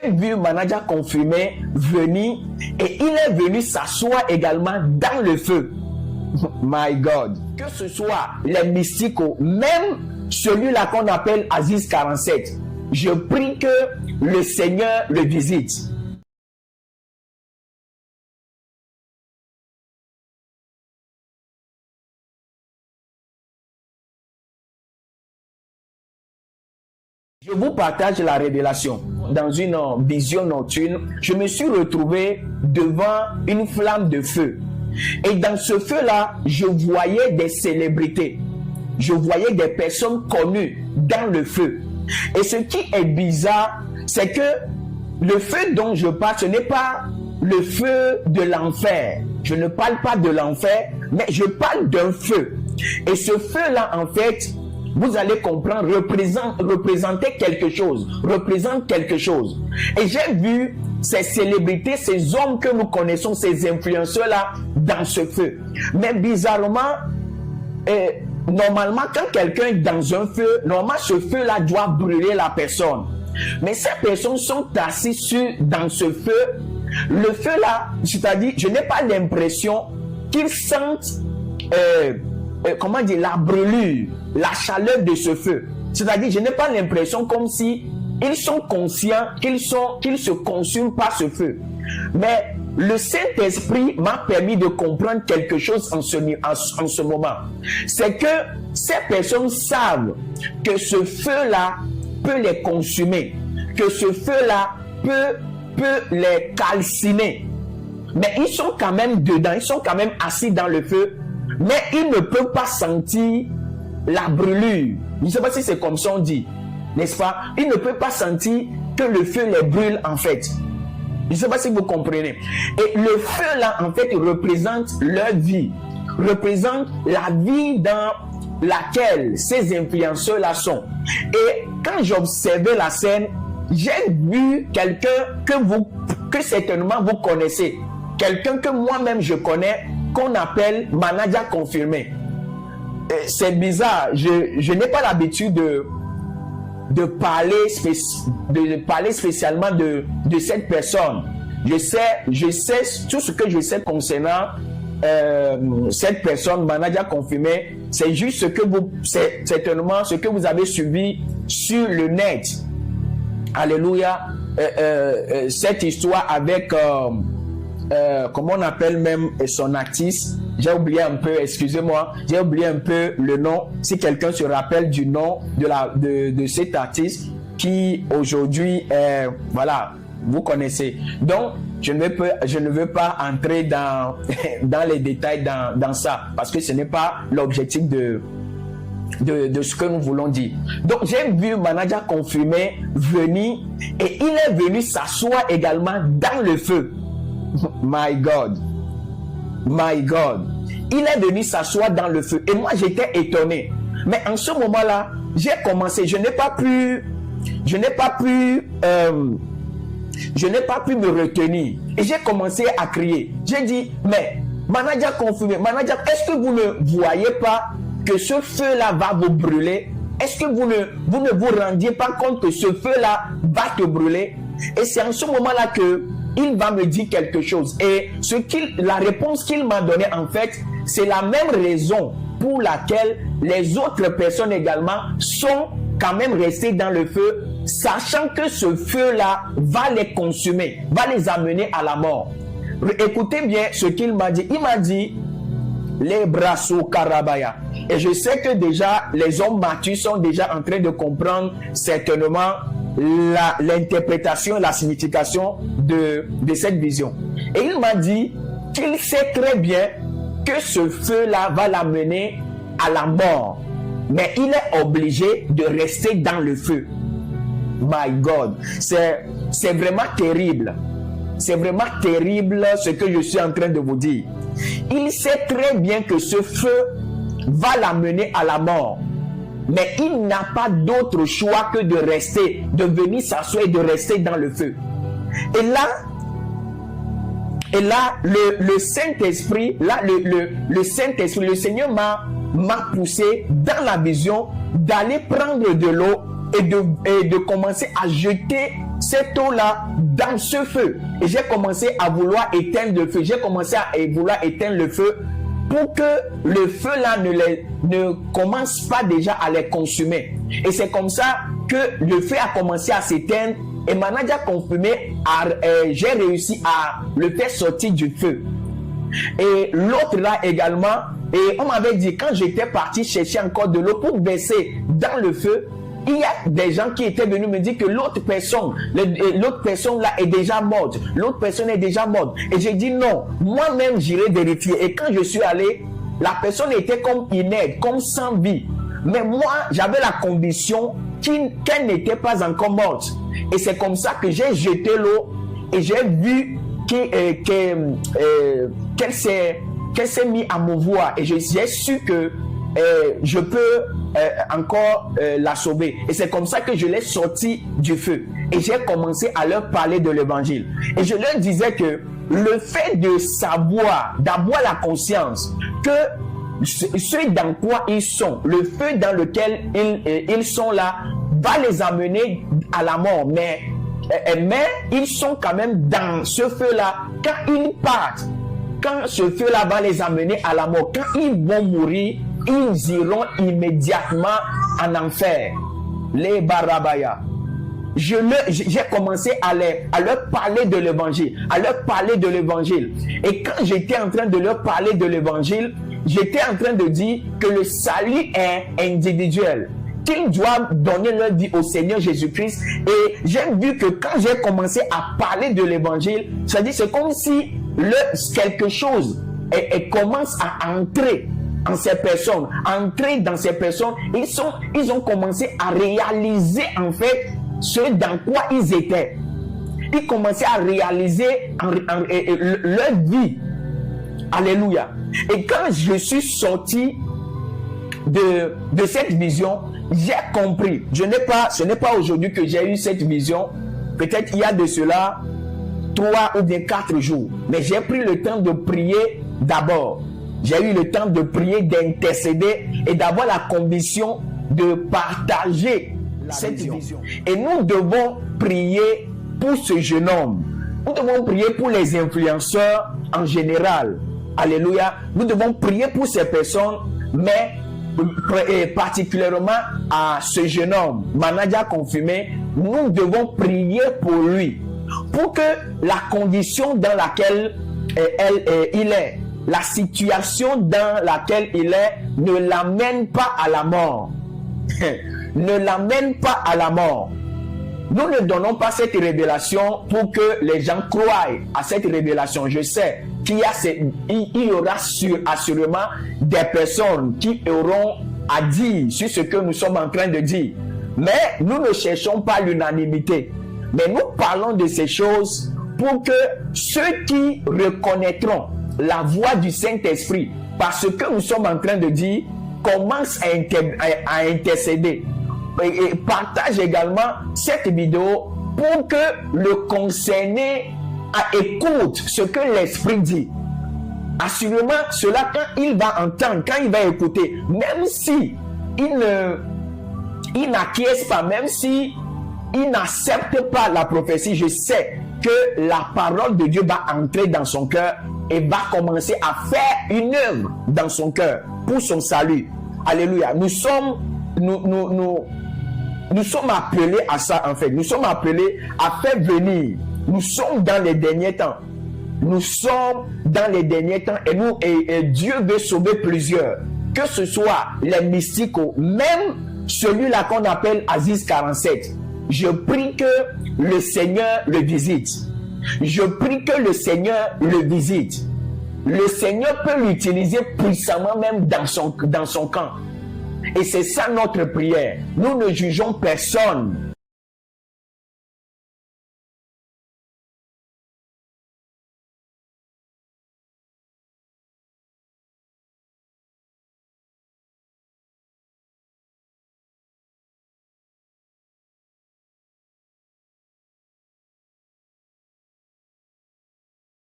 j'ai vu manager confirmé venir et il est venu s'asseoir également dans le feu. My God. Que ce soit les mystiques, même celui-là qu'on appelle Aziz 47, je prie que le Seigneur le visite. Je vous partage la révélation. Dans une vision nocturne, je me suis retrouvé devant une flamme de feu. Et dans ce feu-là, je voyais des célébrités. Je voyais des personnes connues dans le feu. Et ce qui est bizarre, c'est que le feu dont je parle, ce n'est pas le feu de l'enfer. Je ne parle pas de l'enfer, mais je parle d'un feu. Et ce feu-là, en fait, vous allez comprendre, représenter quelque chose, représente quelque chose. Et j'ai vu ces célébrités, ces hommes que nous connaissons, ces influenceurs-là, dans ce feu. Mais bizarrement, normalement, quand quelqu'un est dans un feu, normalement, ce feu-là doit brûler la personne. Mais ces personnes sont assises dans ce feu. Le feu-là, c'est-à-dire, je n'ai pas l'impression qu'ils sentent comment dire, la brûlure, la chaleur de ce feu. C'est-à-dire, je n'ai pas l'impression comme si ils sont conscients qu'ils se consument par ce feu. Mais le Saint-Esprit m'a permis de comprendre quelque chose en ce moment. C'est que ces personnes savent que ce feu-là peut les consumer, que ce feu-là peut les calciner. Mais ils sont quand même dedans, ils sont quand même assis dans le feu, mais ils ne peuvent pas sentir la brûlure. Je ne sais pas si c'est comme ça on dit, n'est-ce pas? Ils ne peuvent pas sentir que le feu les brûle en fait. Je ne sais pas si vous comprenez. Et le feu là en fait représente leur vie, représente la vie dans laquelle ces influenceurs là sont. Et quand j'observais la scène, j'ai vu quelqu'un que certainement vous connaissez, quelqu'un que moi-même je connais, qu'on appelle manager confirmé. C'est bizarre, je n'ai pas l'habitude de parler spécialement de cette personne. Je sais tout ce que je sais concernant cette personne, manager confirmé. C'est juste c'est certainement ce que vous avez suivi sur le net. Alléluia. Cette histoire avec comment on appelle même son artiste, j'ai oublié un peu, excusez-moi, j'ai oublié un peu le nom. Si quelqu'un se rappelle du nom de cet artiste qui aujourd'hui, voilà, vous connaissez. Donc, je ne veux pas entrer dans les détails dans ça, parce que ce n'est pas l'objectif de ce que nous voulons dire. Donc, j'ai vu manager confirmé venir et il est venu s'asseoir également dans le feu. My God. My God. Il est venu s'asseoir dans le feu. Et moi, j'étais étonné. Mais en ce moment-là, j'ai commencé. Je n'ai pas pu me retenir. Et j'ai commencé à crier. J'ai dit, mais manager confirmé, manager, est-ce que vous ne voyez pas que ce feu-là va vous brûler? Est-ce que vous ne vous rendiez pas compte que ce feu-là va te brûler? Et c'est en ce moment-là que il va me dire quelque chose. Et la réponse qu'il m'a donnée, en fait, c'est la même raison pour laquelle les autres personnes également sont quand même restées dans le feu, sachant que ce feu-là va les consumer, va les amener à la mort. Écoutez bien ce qu'il m'a dit. Il m'a dit, les brassos karabaya. Et je sais que déjà, les hommes matures sont déjà en train de comprendre certainement l'interprétation, la signification de cette vision. Et il m'a dit qu'il sait très bien que ce feu-là va l'amener à la mort. Mais il est obligé de rester dans le feu. My God, c'est vraiment terrible. C'est vraiment terrible ce que je suis en train de vous dire. Il sait très bien que ce feu va l'amener à la mort. Mais il n'a pas d'autre choix que de rester, de venir s'asseoir et de rester dans le feu. Et là, le Saint-Esprit, le Saint-Esprit, le Seigneur m'a poussé dans la vision d'aller prendre de l'eau et de commencer à jeter cette eau-là dans ce feu. Et j'ai commencé à vouloir éteindre le feu. J'ai commencé à vouloir éteindre le feu pour que le feu-là ne commence pas déjà à les consumer. Et c'est comme ça que le feu a commencé à s'éteindre. Et Manager confirmé, j'ai réussi à le faire sortir du feu. Et l'autre là également, et on m'avait dit, quand j'étais parti chercher encore de l'eau pour verser dans le feu, il y a des gens qui étaient venus me dire que l'autre personne là est déjà morte. L'autre personne est déjà morte. Et j'ai dit non, moi-même j'irai vérifier. Et quand je suis allé, la personne était comme inerte, comme sans vie. Mais moi, j'avais la conviction qu'elle n'était pas encore morte. Et c'est comme ça que j'ai jeté l'eau et j'ai vu qu'elle s'est mise à me voir. Et j'ai su que je peux encore la sauver. Et c'est comme ça que je l'ai sorti du feu. Et j'ai commencé à leur parler de l'évangile. Et je leur disais que le fait de savoir, d'avoir la conscience que ce dans quoi ils sont, le feu dans lequel ils sont là, va les amener à la mort. Mais ils sont quand même dans ce feu-là. Quand ils partent, quand ce feu-là va les amener à la mort, quand ils vont mourir, ils iront immédiatement en enfer. Les barabaya. J'ai commencé à leur parler de l'évangile, Et quand j'étais en train de leur parler de l'évangile, j'étais en train de dire que le salut est individuel, qu'ils doivent donner leur vie au Seigneur Jésus-Christ. Et j'ai vu que quand j'ai commencé à parler de l'évangile, c'est comme si quelque chose commence à entrer en ces personnes, dans ces personnes. Ils ont commencé à réaliser en fait ce dans quoi ils étaient. Ils commençaient à réaliser leur vie. Alléluia. Et quand je suis sorti de cette vision, j'ai compris. Ce n'est pas aujourd'hui que j'ai eu cette vision. Peut-être il y a de cela 3 ou bien 4 jours. Mais j'ai pris le temps de prier d'abord. J'ai eu le temps de prier, d'intercéder et d'avoir la conviction de partager cette vision. Et nous devons prier pour ce jeune homme. Nous devons prier pour les influenceurs en général. Alléluia. Nous devons prier pour ces personnes, mais particulièrement à ce jeune homme, Manager confirmé. Nous devons prier pour lui, pour que la condition dans laquelle il est, la situation dans laquelle il est, ne l'amène pas à la mort. Ne l'amène pas à la mort. Nous ne donnons pas cette révélation pour que les gens croient à cette révélation. Je sais qu'il y aura assurément des personnes qui auront à dire sur ce que nous sommes en train de dire. Mais nous ne cherchons pas l'unanimité. Mais nous parlons de ces choses pour que ceux qui reconnaîtront la voix du Saint-Esprit, parce que nous sommes en train de dire, commencent à intercéder. Et partage également cette vidéo pour que le concerné écoute ce que l'Esprit dit. Assurément, cela, quand il va entendre, quand il va écouter, même si il n'acquiesce pas, même si il n'accepte pas la prophétie, je sais que la parole de Dieu va entrer dans son cœur et va commencer à faire une œuvre dans son cœur pour son salut. Alléluia. Nous sommes appelés à ça en fait. Nous sommes appelés à faire venir. Nous sommes dans les derniers temps. Nous sommes dans les derniers temps et Dieu veut sauver plusieurs. Que ce soit les mystiques, même celui-là qu'on appelle Aziz 47. Je prie que le Seigneur le visite. Je prie que le Seigneur le visite. Le Seigneur peut l'utiliser puissamment même dans son camp. Et c'est ça notre prière. Nous ne jugeons personne.